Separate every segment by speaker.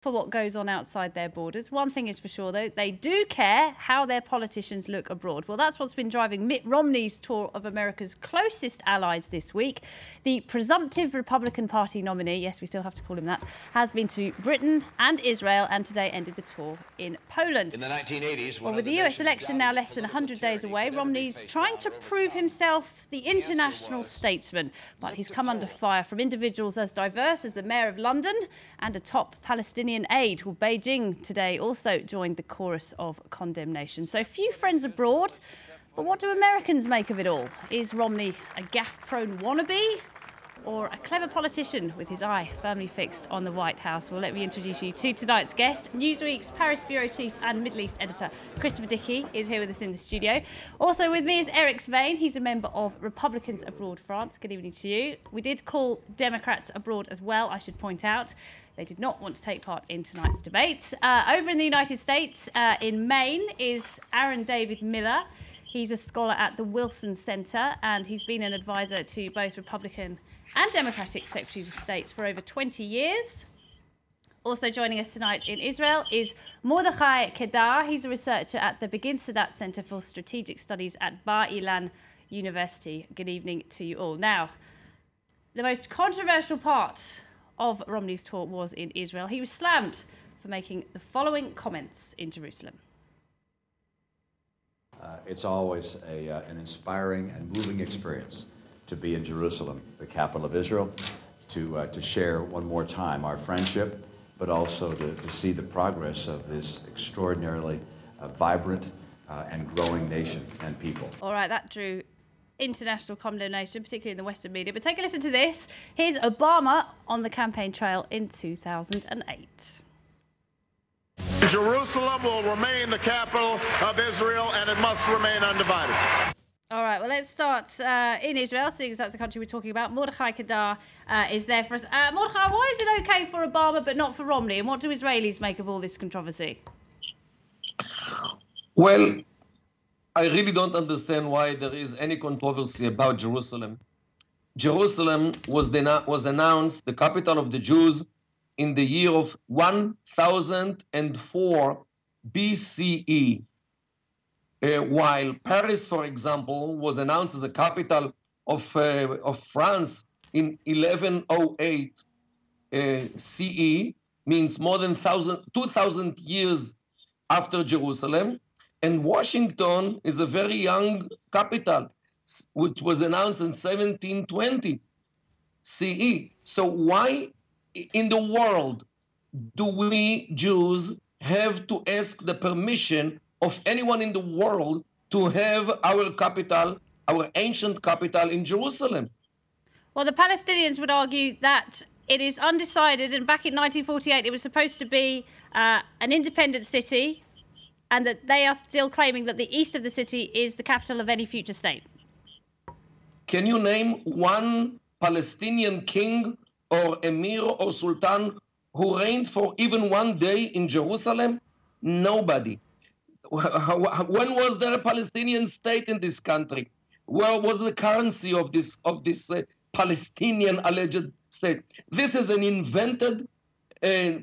Speaker 1: for what goes on outside their borders. One thing is for sure, though, they do care how their politicians look abroad. Well, that's what's been driving Mitt Romney's tour of America's closest allies this week. The presumptive Republican Party nominee, yes, we still have to call him that, has been to Britain and Israel and today ended the tour in Poland.
Speaker 2: In the 1980s,
Speaker 1: well, with the US election now less than 100 days away, Romney's trying to prove himself the international statesman. But he's come under fire from individuals as diverse as the Mayor of London and a top Palestinian aide. Well, Beijing today also joined the chorus of condemnation. So few friends abroad, but what do Americans make of it all? Is Romney a gaffe-prone wannabe or a clever politician with his eye firmly fixed on the White House? Well, let me introduce you to tonight's guest. Newsweek's Paris Bureau Chief and Middle East Editor Christopher Dickey is here with us in the studio. Also with me is Eric Svein. He's a member of Republicans Abroad France. Good evening to you. We did call Democrats abroad as well, I should point out. They did not want to take part in tonight's debate. Over in the United States, in Maine, is Aaron David Miller. He's a scholar at the Wilson Center, and he's been an advisor to both Republican and Democratic Secretaries of State for over 20 years. Also joining us tonight in Israel is Mordechai Kedar. He's a researcher at the Begin Sadat Center for Strategic Studies at Bar Ilan University. Good evening to you all. Now, the most controversial part of Romney's tour was in Israel. He was slammed for making the following comments in Jerusalem.
Speaker 3: It's always an inspiring and moving experience to be in Jerusalem, the capital of Israel, to share one more time our friendship, but also to see the progress of this extraordinarily vibrant and growing nation and people.
Speaker 1: All right, that drew international condemnation, particularly in the Western media. But take a listen to this. Here's Obama on the campaign trail in 2008.
Speaker 4: Jerusalem will remain the capital of Israel, and it must remain undivided.
Speaker 1: All right, well, let's start in Israel, seeing as that's the country we're talking about. Mordechai Kedar is there for us. Mordechai, why is it OK for Obama but not for Romney? And what do Israelis make of all this controversy?
Speaker 5: Well, I really don't understand why there is any controversy about Jerusalem. Jerusalem was announced the capital of the Jews in the year of 1004 BCE, while Paris, for example, was announced as the capital of France in 1108 CE, means more than 2,000 years after Jerusalem. And Washington is a very young capital, which was announced in 1720 CE. So why in the world do we Jews have to ask the permission of anyone in the world to have our capital, our ancient capital in Jerusalem?
Speaker 1: Well, the Palestinians would argue that it is undecided, and back in 1948 it was supposed to be an independent city, and that they are still claiming that the east of the city is the capital of any future state.
Speaker 5: Can you name one Palestinian king or emir or sultan who reigned for even one day in Jerusalem? Nobody. When was there a Palestinian state in this country? Where was the currency of this Palestinian alleged state? This is an invented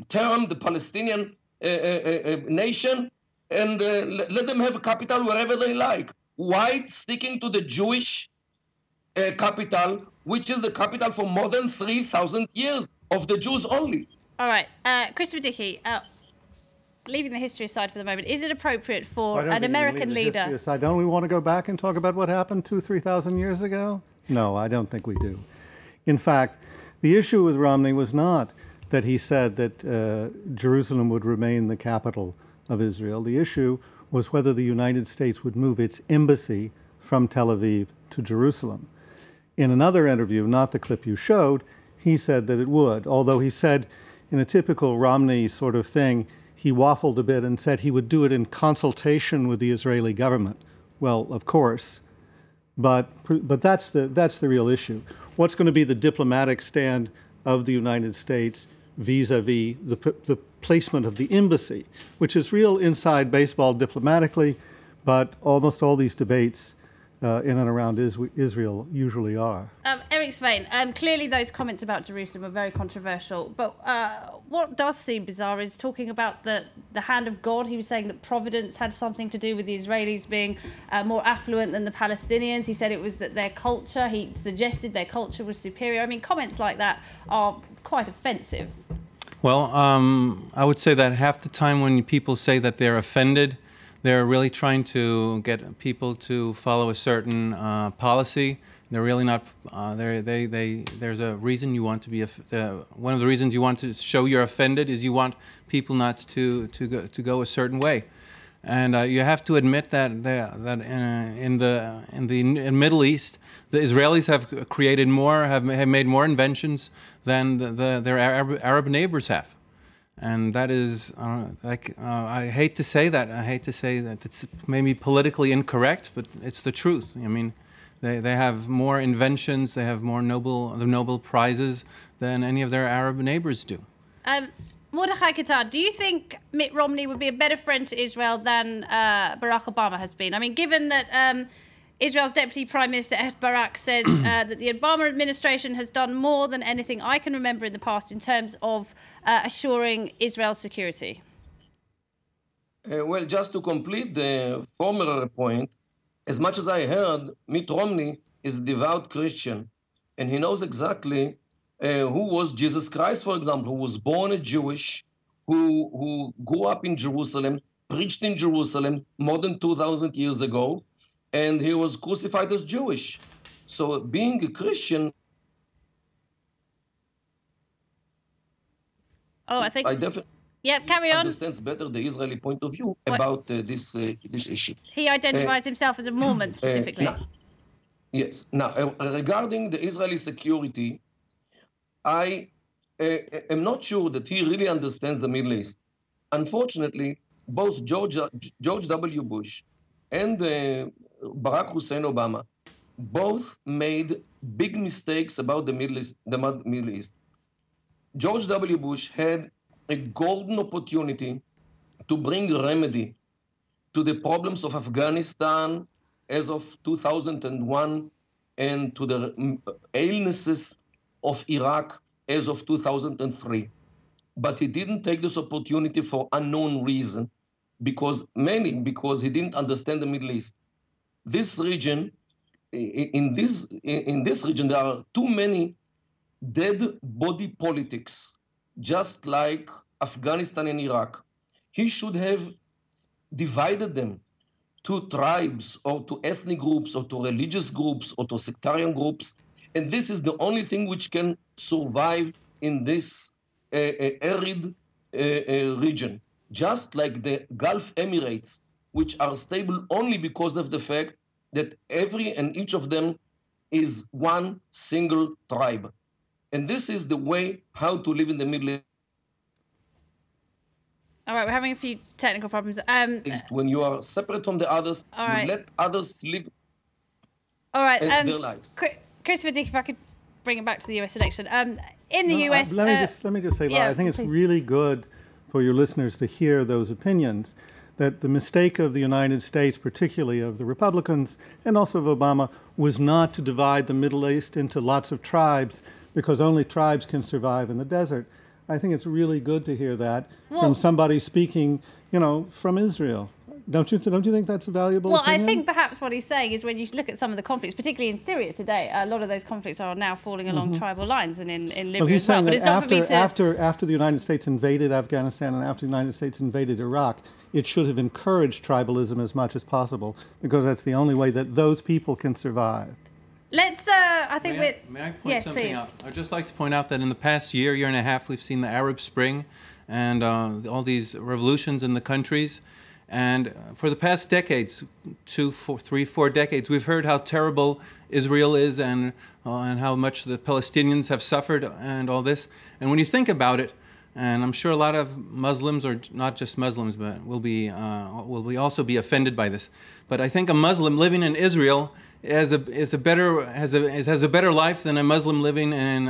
Speaker 5: term, the Palestinian nation, and let them have a capital wherever they like. Why sticking to the Jewish capital, which is the capital for more than 3,000 years of the Jews only?
Speaker 1: All right, Christopher Dickey, leaving the history aside for the moment, is it appropriate for an American leader?
Speaker 6: Don't we want to go back and talk about what happened 2,000 to 3,000 years ago? No, I don't think we do. In fact, the issue with Romney was not that he said that Jerusalem would remain the capital of Israel. The issue was whether the United States would move its embassy from Tel Aviv to Jerusalem. In another interview, not the clip you showed, he said that it would, although he said in a typical Romney sort of thing, he waffled a bit and said he would do it in consultation with the Israeli government. Well, of course, but that's the real issue. What's going to be the diplomatic stand of the United States vis-a-vis the placement of the embassy, which is real inside baseball diplomatically, but almost all these debates in and around Israel usually are.
Speaker 1: Eric Svein, clearly those comments about Jerusalem are very controversial, but what does seem bizarre is talking about the hand of God. He was saying that providence had something to do with the Israelis being more affluent than the Palestinians. He said it was that their culture, he suggested their culture was superior. I mean, comments like that are quite offensive.
Speaker 2: Well, I would say that half the time when people say that they're offended, they're really trying to get people to follow a certain policy. They're really not. There's a reason you want to be. One of the reasons you want to show you're offended is you want people not to go a certain way, and you have to admit that in the Middle East, the Israelis have created more, have made more inventions than their Arab neighbors have. And that is, I hate to say that. I hate to say that it's maybe politically incorrect, but it's the truth. I mean, they have more inventions, they have more Nobel prizes than any of their Arab neighbors do.
Speaker 1: Mordechai Qatar, do you think Mitt Romney would be a better friend to Israel than Barack Obama has been? I mean, given that Israel's Deputy Prime Minister Ehud Barak said that the Obama administration has done more than anything I can remember in the past in terms of assuring Israel's security.
Speaker 5: Well, just to complete the former point, as much as I heard, Mitt Romney is a devout Christian, and he knows exactly who was Jesus Christ, for example, who was born a Jewish, who grew up in Jerusalem, preached in Jerusalem more than 2,000 years ago, and he was crucified as Jewish. So being a Christian,
Speaker 1: I
Speaker 5: definitely
Speaker 1: carry on.
Speaker 5: Understands better the Israeli point of view about this issue.
Speaker 1: He identifies himself as a Mormon specifically.
Speaker 5: Yes. Now, regarding the Israeli security, I am not sure that he really understands the Middle East. Unfortunately, both George W. Bush and Barack Hussein Obama both made big mistakes about the Middle East. George W. Bush had a golden opportunity to bring a remedy to the problems of Afghanistan as of 2001 and to the illnesses of Iraq as of 2003. But he didn't take this opportunity for unknown reason, because he didn't understand the Middle East. This region, in this region, there are too many dead body politics, just like Afghanistan and Iraq. He should have divided them to tribes or to ethnic groups or to religious groups or to sectarian groups. And this is the only thing which can survive in this arid region. Just like the Gulf Emirates, which are stable only because of the fact that every and each of them is one single tribe. And this is the way how to live in the Middle East.
Speaker 1: All right, we're having a few technical problems.
Speaker 5: When you are separate from the others,
Speaker 1: right.
Speaker 5: You let others live
Speaker 1: their
Speaker 5: lives.
Speaker 1: Christopher Dick, if I could bring it back to the US election. In the US...
Speaker 6: Let me just say, Laura, I think it's really good for your listeners to hear those opinions, that the mistake of the United States, particularly of the Republicans and also of Obama, was not to divide the Middle East into lots of tribes, because only tribes can survive in the desert. I think it's really good to hear that from somebody speaking, from Israel. Don't you think that's a valuable opinion?
Speaker 1: I think perhaps what he's saying is when you look at some of the conflicts, particularly in Syria today, a lot of those conflicts are now falling along tribal lines, and in Libya
Speaker 6: well, he's
Speaker 1: as well.
Speaker 6: saying
Speaker 1: But it's not for me to...
Speaker 6: after the United States invaded Afghanistan and after the United States invaded Iraq, it should have encouraged tribalism as much as possible, because that's the only way that those people can survive.
Speaker 1: Let's, I think we're...
Speaker 2: May I point something out? I'd just like to point out that in the past year and a half, we've seen the Arab Spring and all these revolutions in the countries. And for the past decades, 2, 3, 4 decades, we've heard how terrible Israel is and how much the Palestinians have suffered and all this. And when you think about it, and I'm sure a lot of Muslims, or not just Muslims, but will also be offended by this. But I think a Muslim living in Israel has a better life than a Muslim living in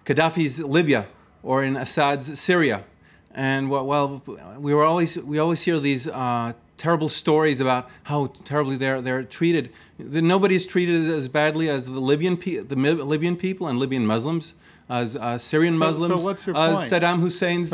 Speaker 2: Gaddafi's Libya or in Assad's Syria. And while we always hear these terrible stories about how terribly they're treated. Nobody is treated as badly as the Libyan people and Libyan Muslims, as Syrian Muslims,
Speaker 6: so what's your point?
Speaker 2: Saddam Hussein's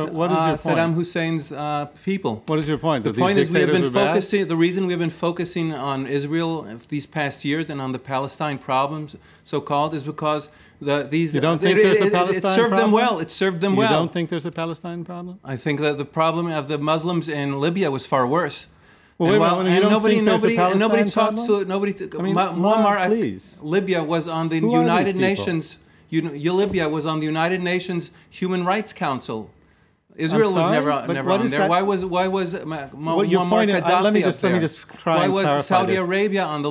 Speaker 2: people.
Speaker 6: What is your point?
Speaker 2: The point is we have been focusing. The reason we have been focusing on Israel these past years and on the Palestine problems, so-called, is because
Speaker 6: You don't think there's a Palestine problem?
Speaker 2: It served them well. It served them well.
Speaker 6: You don't think there's a Palestine problem?
Speaker 2: I think that the problem of the Muslims in Libya was far worse.
Speaker 6: Well, nobody talks
Speaker 2: to nobody.
Speaker 6: Please.
Speaker 2: Libya was on the United Nations. Libya was on the United Nations Human Rights Council. Israel was never on there. Why was Muammar Gaddafi up there? Why was Saudi Arabia on the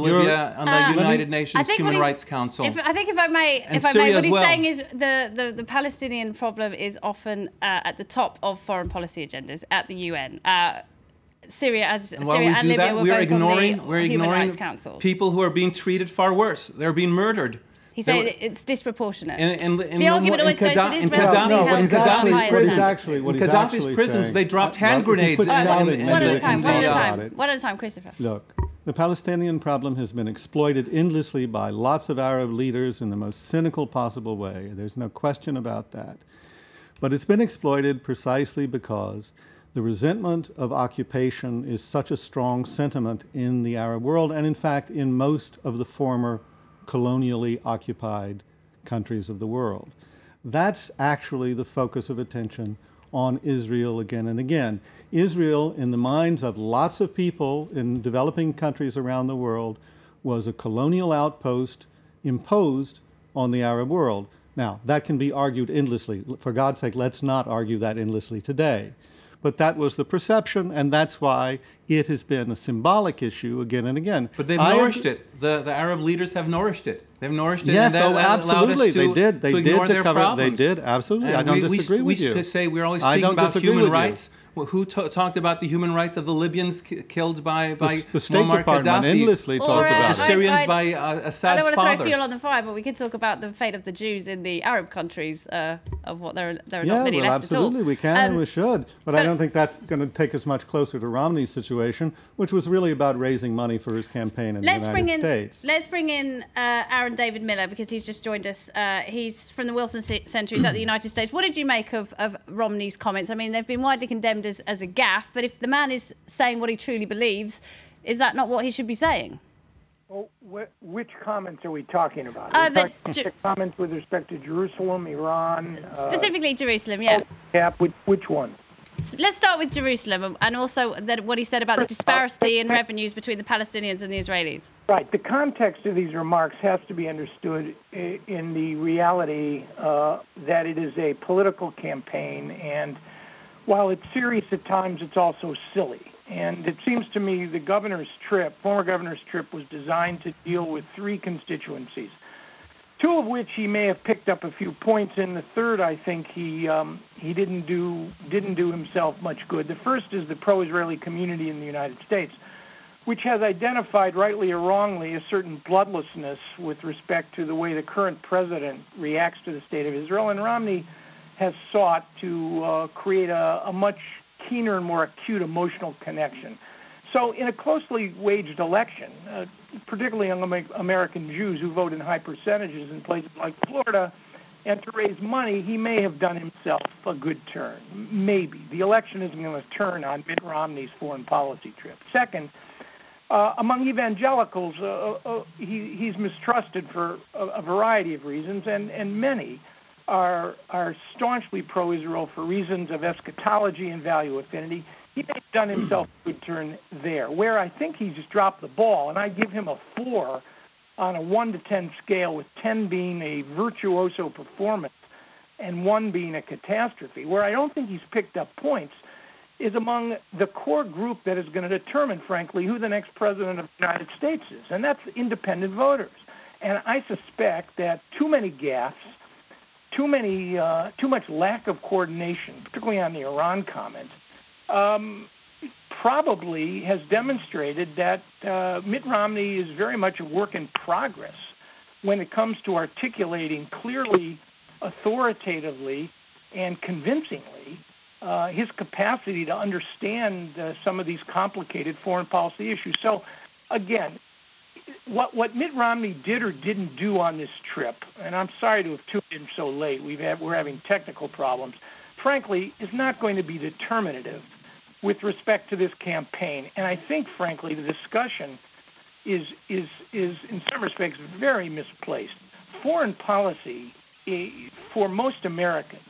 Speaker 2: United Nations Human Rights Council?
Speaker 1: I think if I may, what he's saying is the Palestinian problem is often at the top of foreign policy agendas at the UN. Syria and Libya were both on the Human Rights Council.
Speaker 2: People who are being treated far worse. They're being murdered.
Speaker 1: He said it's disproportionate.
Speaker 2: The argument always goes that Israel in Gaddafi's prisons, they dropped hand grenades.
Speaker 1: One at a time, Christopher.
Speaker 6: Look, the Palestinian problem has been exploited endlessly by lots of Arab leaders in the most cynical possible way. There's no question about that. But it's been exploited precisely because the resentment of occupation is such a strong sentiment in the Arab world, and in fact in most of the former colonially occupied countries of the world. That's actually the focus of attention on Israel again and again. Israel, in the minds of lots of people in developing countries around the world, was a colonial outpost imposed on the Arab world. Now, that can be argued endlessly. For God's sake, let's not argue that endlessly today. But that was the perception, and that's why it has been a symbolic issue again and again.
Speaker 2: But they've nourished it. The Arab leaders have nourished it. They've nourished it.
Speaker 6: Yes,
Speaker 2: and that
Speaker 6: absolutely.
Speaker 2: They did.
Speaker 6: They did to cover. They did absolutely. I don't disagree with you.
Speaker 2: We say we're always speaking about human rights. Well, who talked about the human rights of the Libyans killed by
Speaker 6: the State
Speaker 2: Muammar
Speaker 6: Department
Speaker 2: Gaddafi?
Speaker 6: Talked about
Speaker 2: the Syrians by Assad's father.
Speaker 1: I don't want to throw fuel on the fire, but we could talk about the fate of the Jews in the Arab countries, of what there are not many left
Speaker 6: absolutely,
Speaker 1: at all.
Speaker 6: We can and we should. But I don't think that's going to take us much closer to Romney's situation, which was really about raising money for his campaign in the United States.
Speaker 1: Let's bring in Aaron David Miller, because he's just joined us. He's from the Wilson Center. He's at the United States. What did you make of Romney's comments? I mean, they've been widely condemned as a gaffe, but if the man is saying what he truly believes, is that not what he should be saying?
Speaker 7: Well, which comments are we talking about?
Speaker 1: The
Speaker 7: comments with respect to Jerusalem, Iran?
Speaker 1: Specifically Jerusalem, yeah.
Speaker 7: Yeah, which one?
Speaker 1: Let's start with Jerusalem, and also what he said about the disparity in revenues between the Palestinians and the Israelis.
Speaker 7: Right. The context of these remarks has to be understood in the reality that it is a political campaign, and while it's serious at times, it's also silly. And it seems to me the former governor's trip, was designed to deal with three constituencies, two of which he may have picked up a few points in. The third, I think, he didn't do himself much good. The first is the pro-Israeli community in the United States, which has identified, rightly or wrongly, a certain bloodlessness with respect to the way the current president reacts to the state of Israel. And Romney has sought to create a much keener and more acute emotional connection. So in a closely waged election, particularly among American Jews who vote in high percentages in places like Florida, and to raise money, he may have done himself a good turn. Maybe. The election isn't going to turn on Mitt Romney's foreign policy trip. Second, among evangelicals, he's mistrusted for a variety of reasons, and many are staunchly pro-Israel for reasons of eschatology and value affinity. He may have done himself a good turn there. Where I think he's just dropped the ball, and I give him a 4 on a 1 to 10 scale, with 10 being a virtuoso performance and 1 being a catastrophe. Where I don't think he's picked up points is among the core group that is going to determine, frankly, who the next president of the United States is, and that's independent voters. And I suspect that too many gaffes, too much lack of coordination, particularly on the Iran comment, probably has demonstrated that Mitt Romney is very much a work in progress when it comes to articulating clearly, authoritatively, and convincingly his capacity to understand some of these complicated foreign policy issues. So, again, what Mitt Romney did or didn't do on this trip, and I'm sorry to have tuned in so late, we're having technical problems, frankly, is not going to be determinative with respect to this campaign. And I think, frankly, the discussion is in some respects very misplaced. Foreign policy, for most Americans,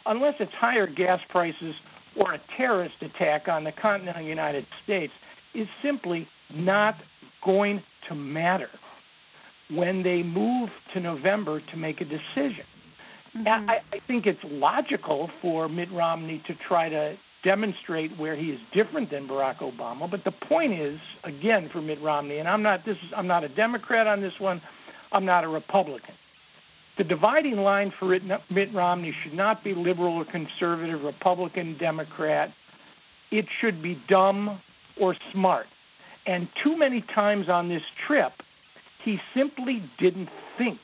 Speaker 7: unless it's higher gas prices or a terrorist attack on the continental United States, is simply not going to matter when they move to November to make a decision. Mm-hmm. I think it's logical for Mitt Romney to try to demonstrate where he is different than Barack Obama. But the point is, again, for Mitt Romney, and I'm not a Democrat on this one, I'm not a Republican. The dividing line for Mitt Romney should not be liberal or conservative, Republican, Democrat. It should be dumb or smart. And too many times on this trip, he simply didn't think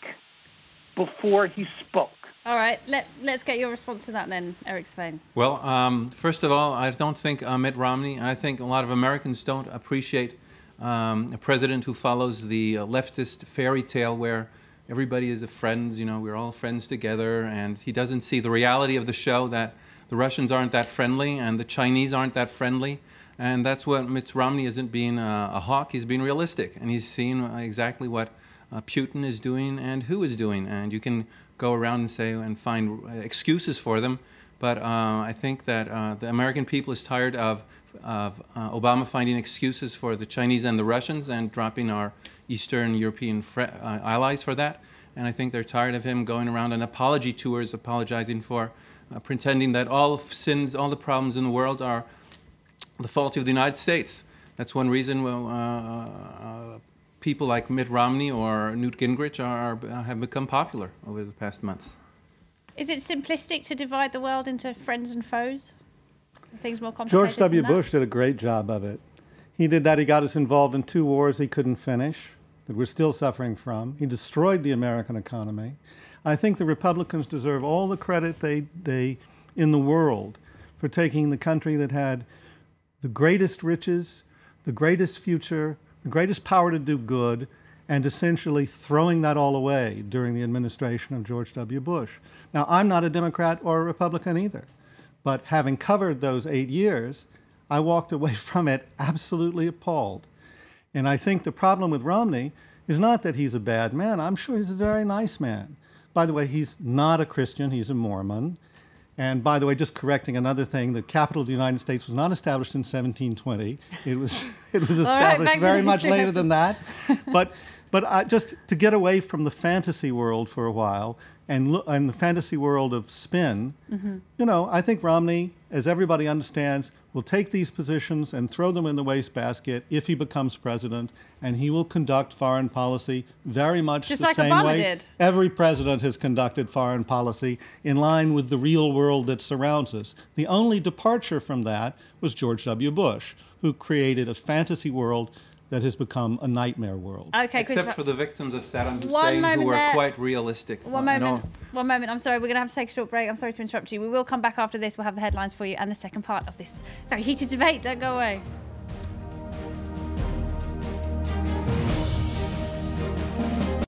Speaker 7: before he spoke.
Speaker 1: All right, let's get your response to that then, Eric Svein.
Speaker 2: Well, first of all, I don't think Mitt Romney, and I think a lot of Americans don't appreciate a president who follows the leftist fairy tale where everybody is a friend, you know, we're all friends together, and he doesn't see the reality of the show, that the Russians aren't that friendly and the Chinese aren't that friendly. And that's what Mitt Romney isn't being a hawk, he's being realistic. And he's seen exactly what Putin is doing and who is doing. And you can go around and say and find excuses for them. But I think that the American people is tired of Obama finding excuses for the Chinese and the Russians and dropping our Eastern European allies for that. And I think they're tired of him going around on apology tours, apologizing for pretending that all sins, all the problems in the world are the fault of the United States. That's one reason people like Mitt Romney or Newt Gingrich have become popular over the past months.
Speaker 1: Is it simplistic to divide the world into friends and foes? Are things more complicated
Speaker 6: George W.
Speaker 1: than that?
Speaker 6: Bush did a great job of it. He did that. He got us involved in 2 wars he couldn't finish, that we're still suffering from. He destroyed the American economy. I think the Republicans deserve all the credit they in the world for taking the country that had the greatest riches, the greatest future, the greatest power to do good, and essentially throwing that all away during the administration of George W. Bush. Now, I'm not a Democrat or a Republican either, but having covered those 8 years, I walked away from it absolutely appalled. And I think the problem with Romney is not that he's a bad man. I'm sure he's a very nice man. By the way, he's not a Christian, he's a Mormon. And by the way, just correcting another thing, the capital of the United States was not established in 1720. It was established very much later than that. But just to get away from the fantasy world for a while and the fantasy world of spin, you know, I think Romney, as everybody understands, will take these positions and throw them in the wastebasket if he becomes president, and he will conduct foreign policy very much
Speaker 1: just
Speaker 6: the
Speaker 1: like
Speaker 6: same
Speaker 1: Obama
Speaker 6: way
Speaker 1: did.
Speaker 6: Every president has conducted foreign policy in line with the real world that surrounds us. The only departure from that was George W. Bush, who created a fantasy world that has become a nightmare world.
Speaker 1: Okay,
Speaker 2: Except for the victims of Saddam Hussein, who were quite realistic.
Speaker 1: One moment. I'm sorry, we're going to have to take a short break. I'm sorry to interrupt you. We will come back after this. We'll have the headlines for you and the second part of this very heated debate. Don't go away.